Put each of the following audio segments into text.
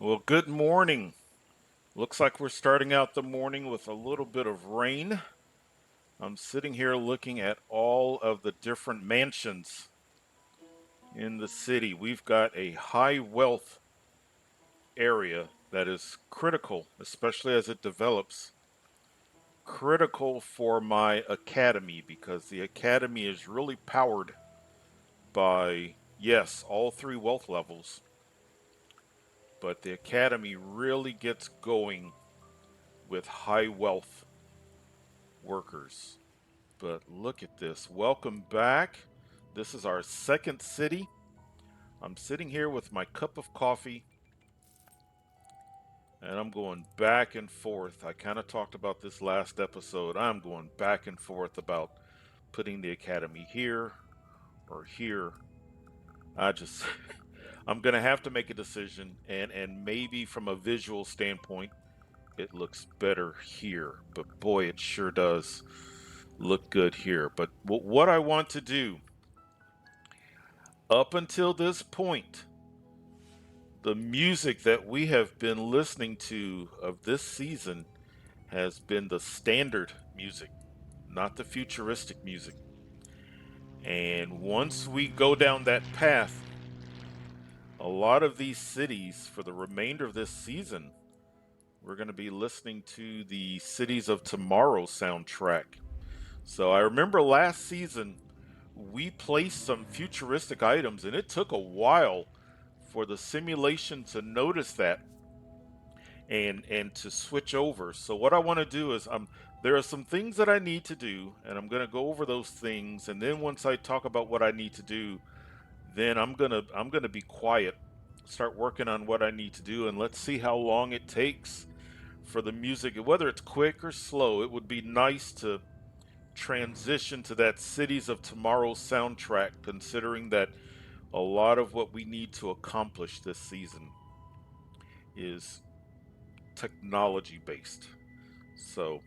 Well, good morning. Looks like we're starting out the morning with a little bit of rain. I'm sitting here looking at all of the different mansions in the city. We've got a high wealth area that is critical, especially as it develops, critical for my academy because the academy is really powered by, yes, all three wealth levels, but the academy really gets going with high wealth workers. But look at this. Welcome back. This is our second city. I'm sitting here with my cup of coffee and I'm going back and forth. I kind of talked about this last episode. I'm going back and forth about putting the academy here or here. I just I'm going to have to make a decision and maybe from a visual standpoint it looks better here, but boy it sure does look good here. But what I want to do up until this point, the music that we have been listening to of this season has been the standard music, not the futuristic music. And once we go down that path, a lot of these cities for the remainder of this season, we're going to be listening to the Cities of Tomorrow soundtrack. So I remember last season we placed some futuristic items and it took a while for the simulation to notice that and to switch over. So what I want to do is there are some things that I need to do and I'm going to go over those things, and then once I talk about what I need to do, then I'm going to be quiet, start working on what I need to do, and let's see how long it takes for the music, whether it's quick or slow. It would be nice to transition to that Cities of Tomorrow soundtrack, considering that a lot of what we need to accomplish this season is technology based. So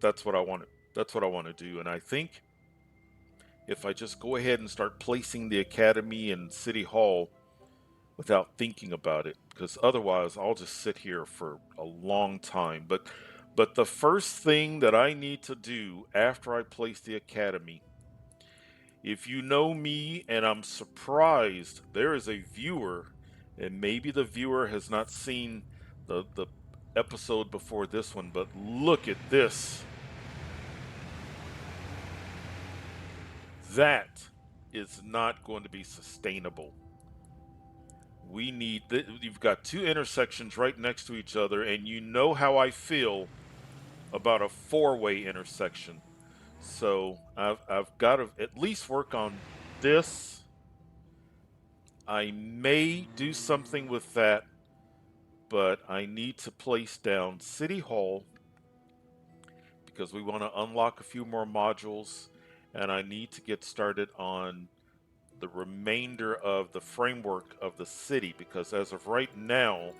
that's what I want to that's what I want to do. And I think if I just go ahead and start placing the academy and city hall without thinking about it, because otherwise I'll just sit here for a long time. But the first thing that I need to do after I place the academy, if you know me and I'm surprised there is a viewer, and maybe the viewer has not seen the episode before this one, but look at this. That is not going to be sustainable. You've got two intersections right next to each other, and you know how I feel about a four-way intersection. So I've got to at least work on this. I may do something with that, but I need to place down City Hall because we want to unlock a few more modules, and I need to get started on the remainder of the framework of the city, because as of right now,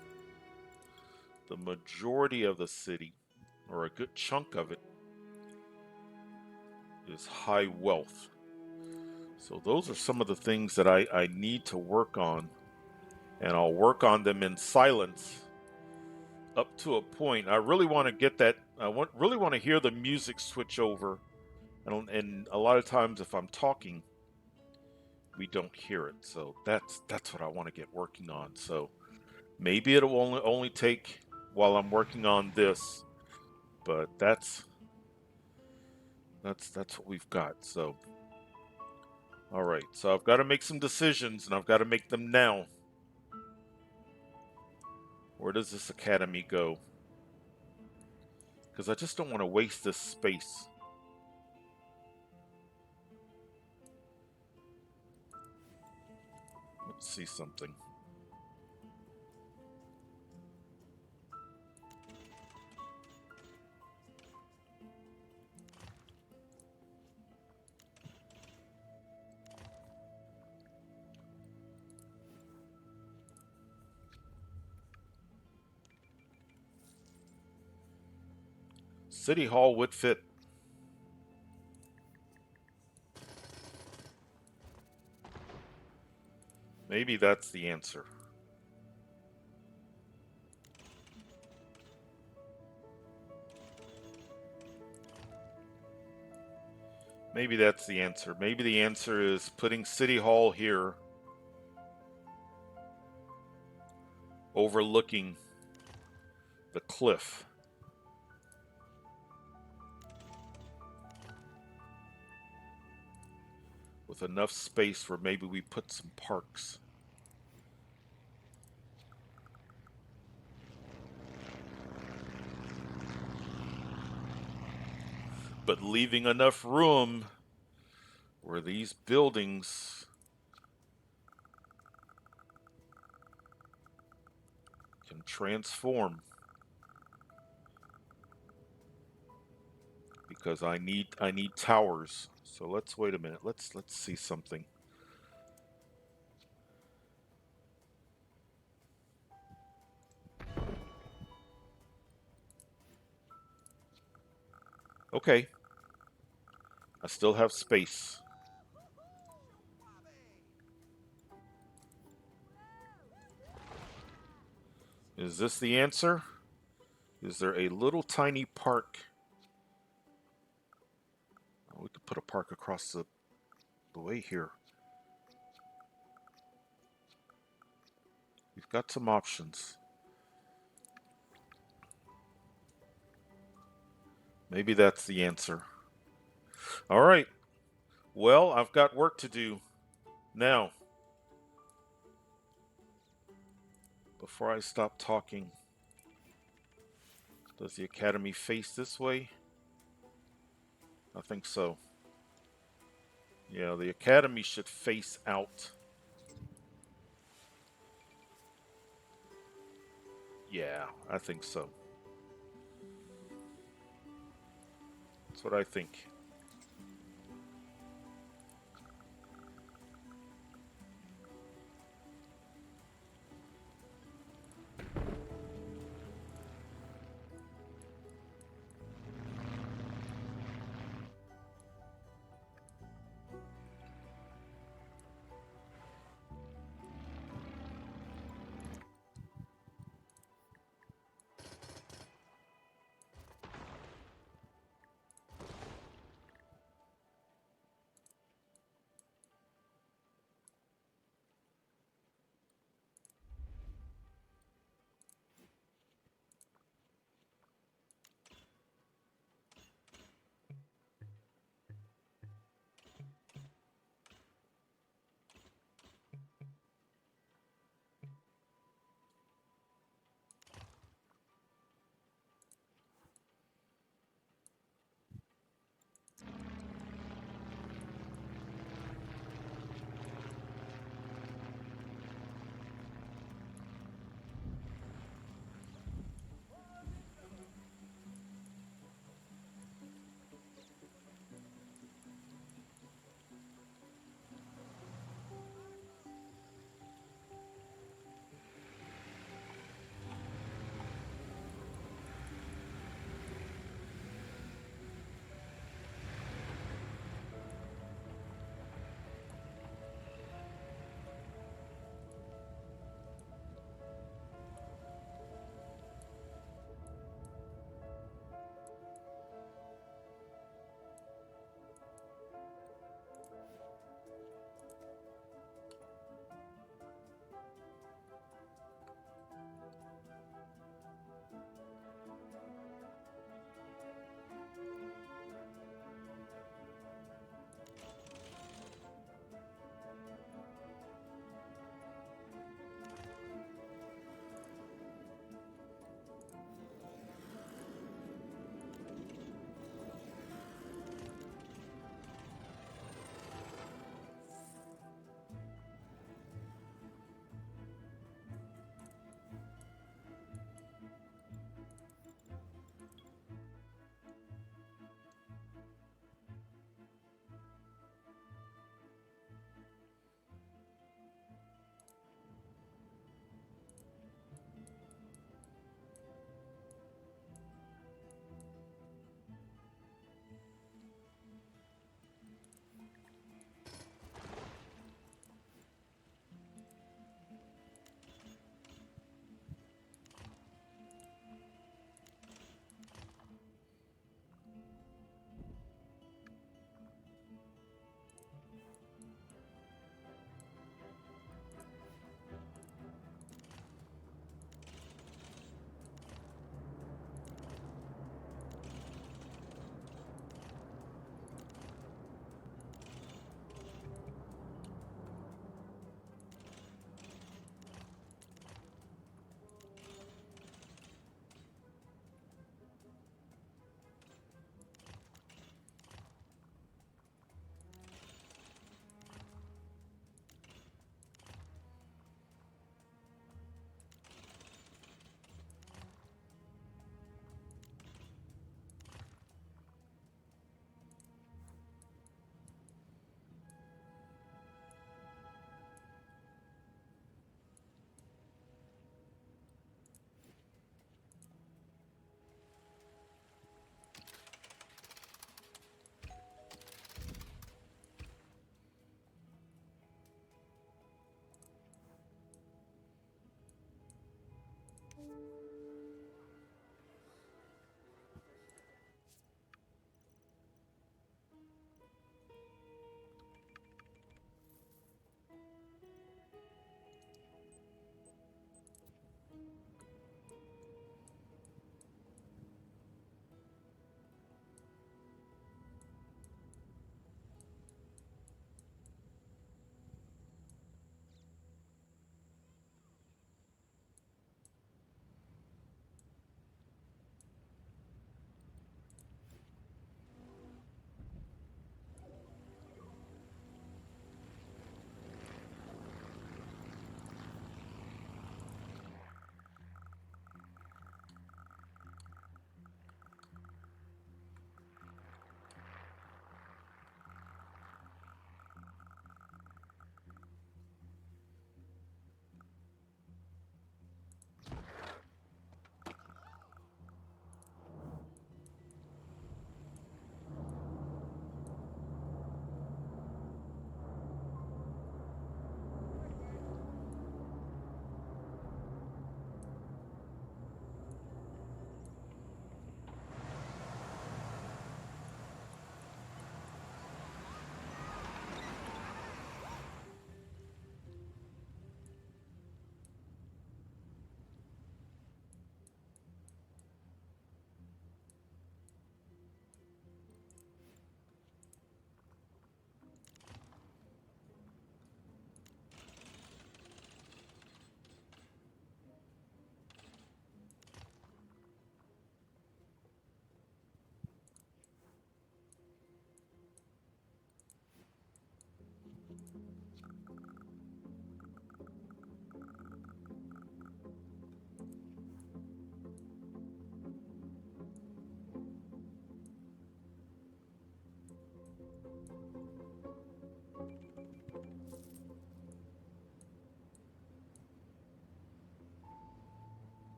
the majority of the city, or a good chunk of it, is high wealth. So those are some of the things that I need to work on, and I'll work on them in silence up to a point. I really want to get that. Really want to hear the music switch over, and a lot of times if I'm talking, we don't hear it. So that's what I want to get working on. So maybe it'll only take while I'm working on this, but that's what we've got. So all right, so I've got to make some decisions, and I've got to make them now. Where does this academy go? Because I just don't want to waste this space. Let's see something. City Hall would fit. Maybe that's the answer. Maybe that's the answer. Maybe the answer is putting City Hall here, overlooking the cliff. With enough space where maybe we put some parks. But leaving enough room where these buildings can transform. Because I need towers. So let's wait a minute. Let's see something. Okay. I still have space. Is this the answer? Is there a little tiny park? Oh, we could put a park across the way here. We've got some options. Maybe that's the answer. All right. Well, I've got work to do. Now, before I stop talking, does the academy face this way? I think so. Yeah, the academy should face out. Yeah, I think so. That's what I think.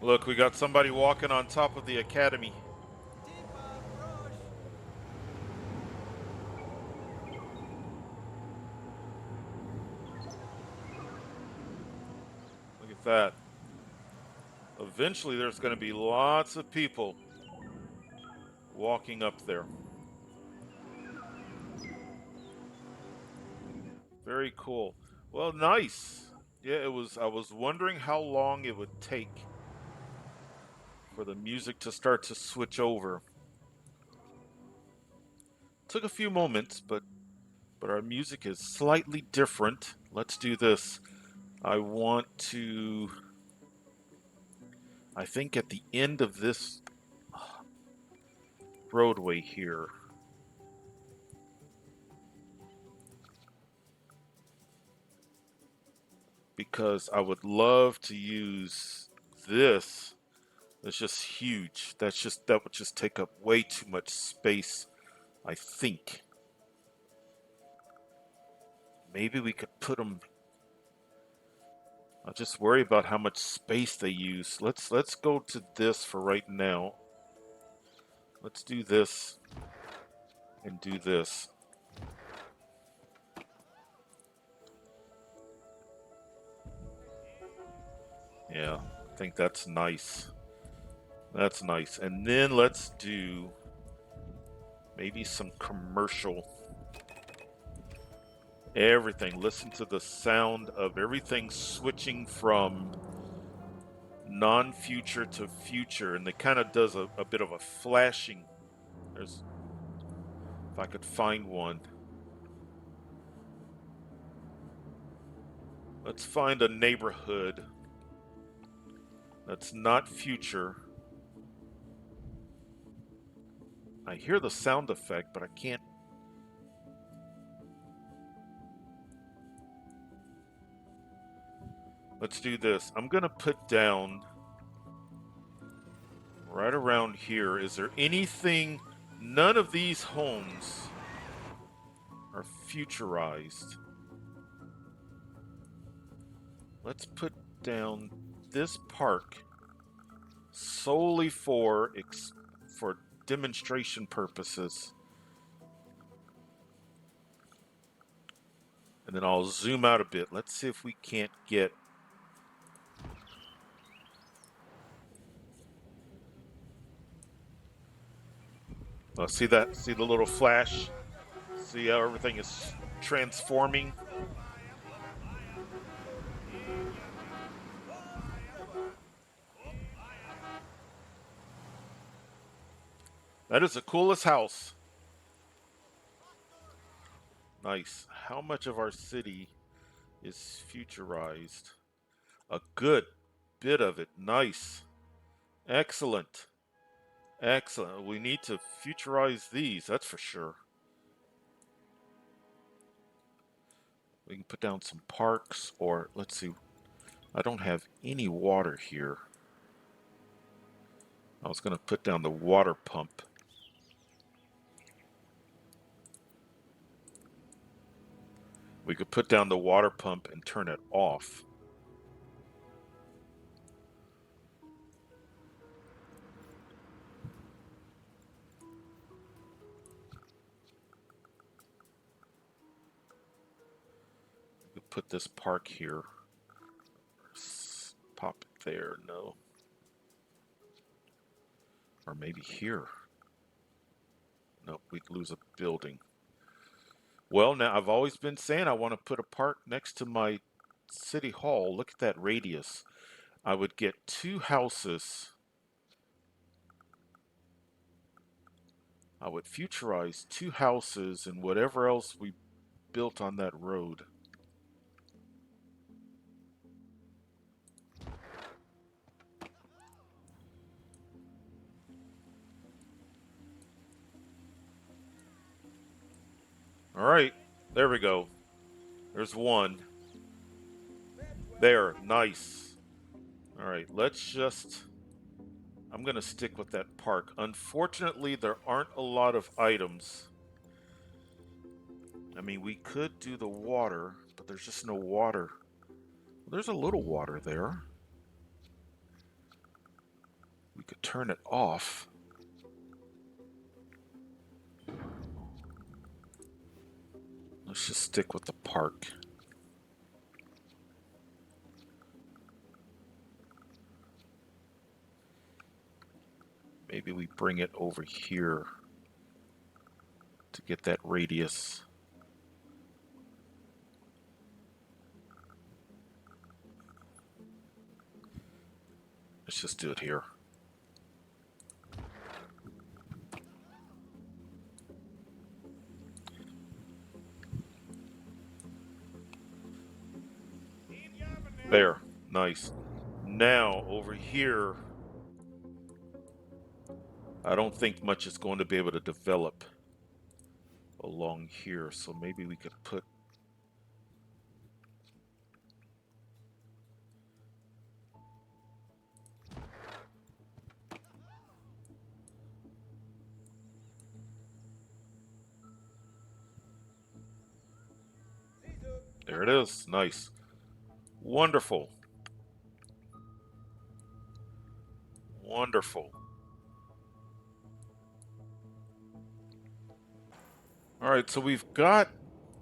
Look, we got somebody walking on top of the academy. Look at that. Eventually, there's going to be lots of people walking up there. Very cool. Well, nice. Yeah, it was. I was wondering how long it would take for the music to start to switch over. Took a few moments, but our music is slightly different. Let's do this. I want to. I think at the end of this roadway here, because I would love to use this. It's just huge. That would just take up way too much space, I think. Maybe we could put them. I'll just worry about how much space they use. Let's go to this for right now. Let's do this and do this. Yeah, I think that's nice. That's nice. And then let's do maybe some commercial. Everything. Listen to the sound of everything switching from non-future to future, and it kind of does a bit of a flashing. There's, if I could find one. Let's find a neighborhood that's not future. I hear the sound effect, but I can't. Let's do this. I'm gonna put down right around here. Is there anything? None of these homes are futurized. Let's put down this park solely for demonstration purposes. And then I'll zoom out a bit. Let's see if we can't get. See that? See the little flash? See how everything is transforming? That is the coolest house. Nice. How much of our city is futurized? A good bit of it. Nice. Excellent. Excellent. We need to futurize these, that's for sure. We can put down some parks, or let's see. I don't have any water here. I was going to put down the water pump. We could put down the water pump and turn it off. We could put this park here. Pop it there, no. Or maybe here. Nope, we'd lose a building. Well, now I've always been saying I want to put a park next to my city hall. Look at that radius. I would get two houses. I would futurize two houses and whatever else we built on that road. All right, there we go. There's one. There, nice. All right, let's just. I'm going to stick with that park. Unfortunately, there aren't a lot of items. I mean, we could do the water, but there's just no water. There's a little water there. We could turn it off. Let's just stick with the park. Maybe we bring it over here to get that radius. Let's just do it here. There, nice. Now over here, I don't think much is going to be able to develop along here, so maybe we could put there it is. Nice. Wonderful. Wonderful. All right, so we've got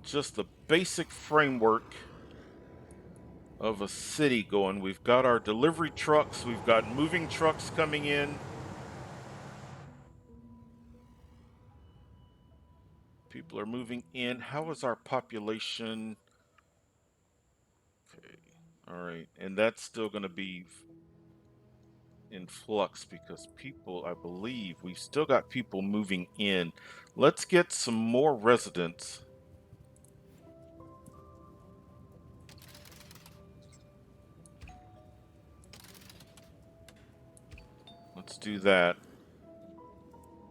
just the basic framework of a city going. We've got our delivery trucks, we've got moving trucks coming in. People are moving in. How is our population? Okay. All right. And that's still going to be in flux because people, I believe, we've still got people moving in. Let's get some more residents. Let's do that.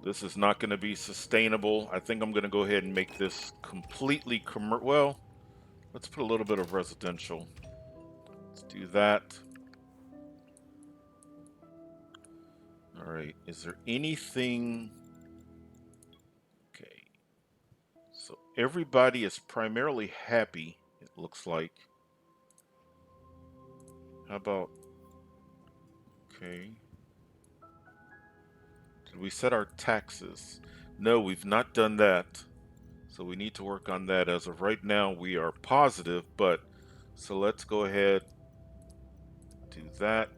This is not going to be sustainable. I think I'm going to go ahead and make this completely commercial. Well, let's put a little bit of residential. Let's do that. All right. Is there anything? Okay. So everybody is primarily happy, it looks like. How about, okay. Did we set our taxes? No, we've not done that. So we need to work on that. As of right now, we are positive, but so let's go ahead, do that.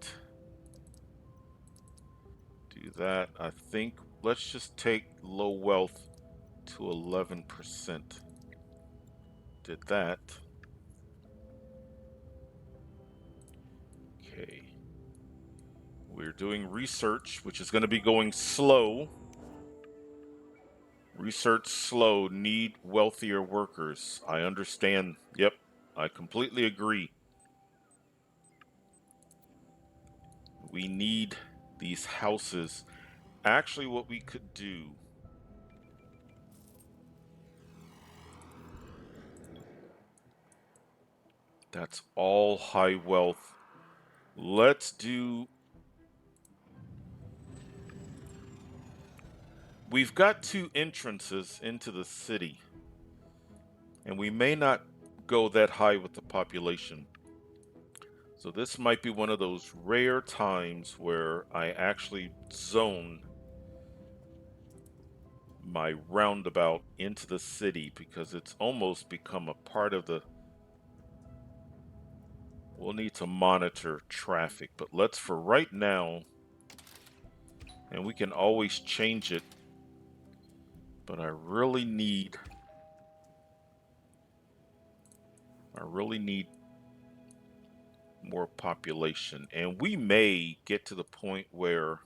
Do that. I think let's just take low wealth to 11%. Did that. Okay. We're doing research, which is going to be going slow. Research slow, need wealthier workers. I understand. Yep, I completely agree. We need these houses. Actually, what we could do, that's all high wealth. Let's do, we've got two entrances into the city, and we may not go that high with the population. So this might be one of those rare times where I actually zone my roundabout into the city because it's almost become a part of the. We'll need to monitor traffic, but let's for right now, and we can always change it, but I really need more population, and we may get to the point where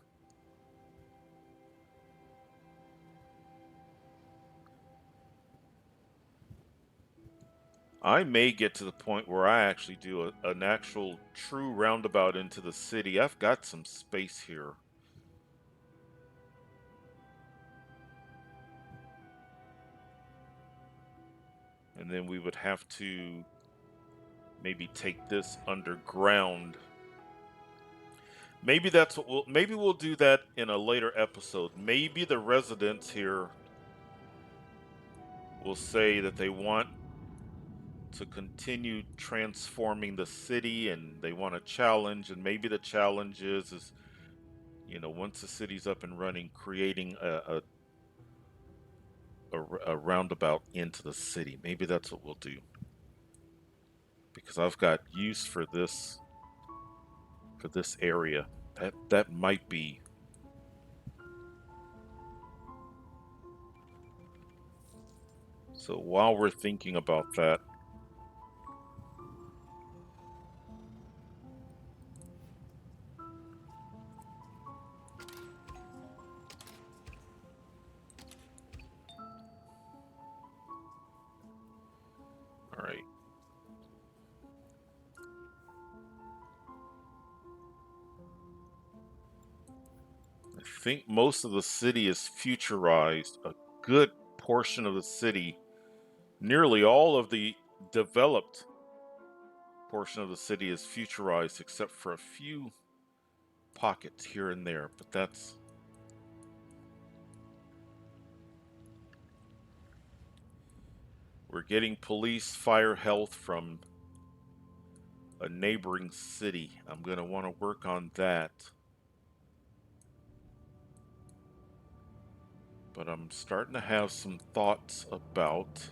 I may get to the point where I actually do an actual true roundabout into the city. I've got some space here. And then we would have to maybe take this underground. Maybe that's what maybe we'll do that in a later episode. Maybe the residents here will say that they want to continue transforming the city and they want a challenge, and maybe the challenge is once the city's up and running, creating a roundabout into the city. Maybe that's what we'll do, because I've got use for this area. That might be. So while we're thinking about that, all right. I think most of the city is futurized. A good portion of the city, nearly all of the developed portion of the city is futurized, except for a few pockets here and there. But that's. We're getting police, fire, health from a neighboring city. I'm going to want to work on that. But I'm starting to have some thoughts about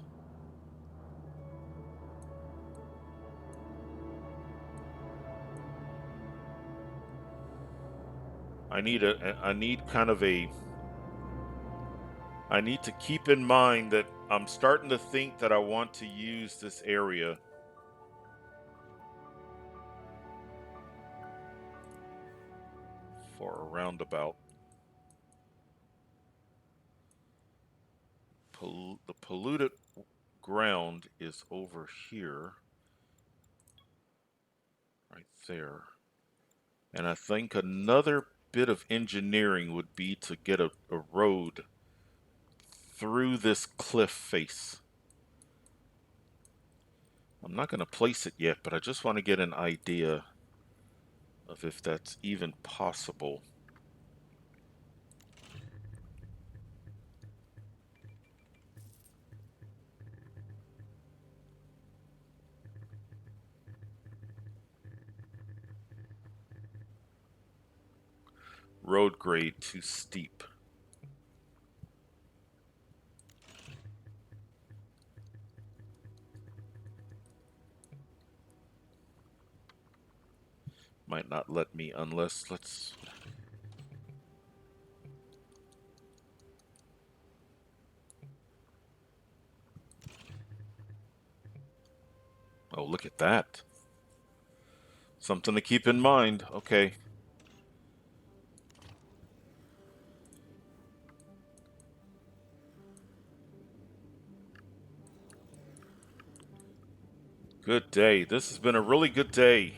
I need kind of a I need to keep in mind that I'm starting to think that I want to use this area for a roundabout. The polluted ground is over here, right there. And I think another bit of engineering would be to get a road through this cliff face. I'm not going to place it yet, but I just want to get an idea of if that's even possible. Road grade too steep. Might not let me unless let's. Oh, look at that. Something to keep in mind. Okay. Good day. This has been a really good day.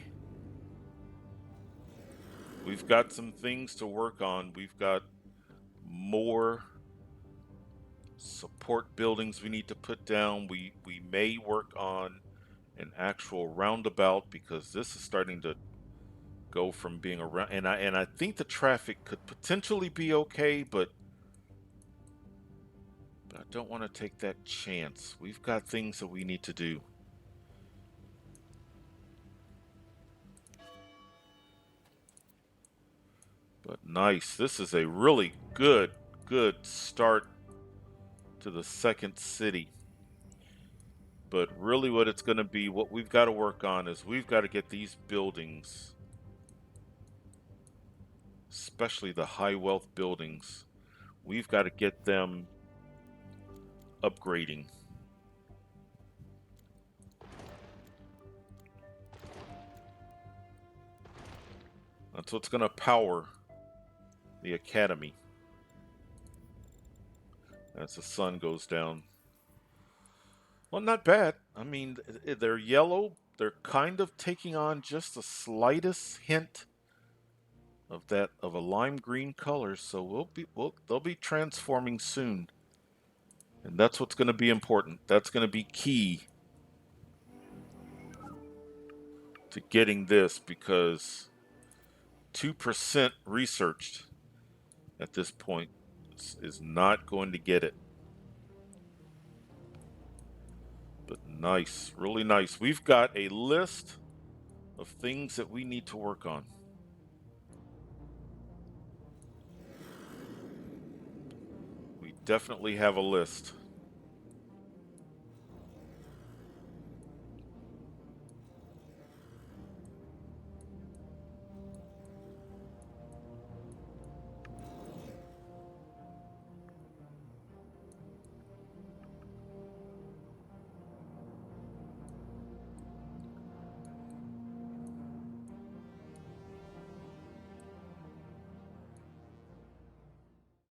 We've got some things to work on. We've got more support buildings we need to put down. We may work on an actual roundabout, because this is starting to go from being around, and I think the traffic could potentially be okay, but I don't want to take that chance. We've got things that we need to do. But nice. This is a really good start to the second city. But really what it's going to be, what we've got to work on is we've got to get these buildings, especially the high wealth buildings, we've got to get them upgrading. That's what's going to power the academy as the sun goes down. Well, not bad. I mean, they're yellow. They're kind of taking on just the slightest hint of a lime green color, so they'll be transforming soon. And that's what's going to be important. That's going to be key to getting this, because 2% researched at this point is not going to get it. But nice, really nice. We've got a list of things that we need to work on. definitely have a list.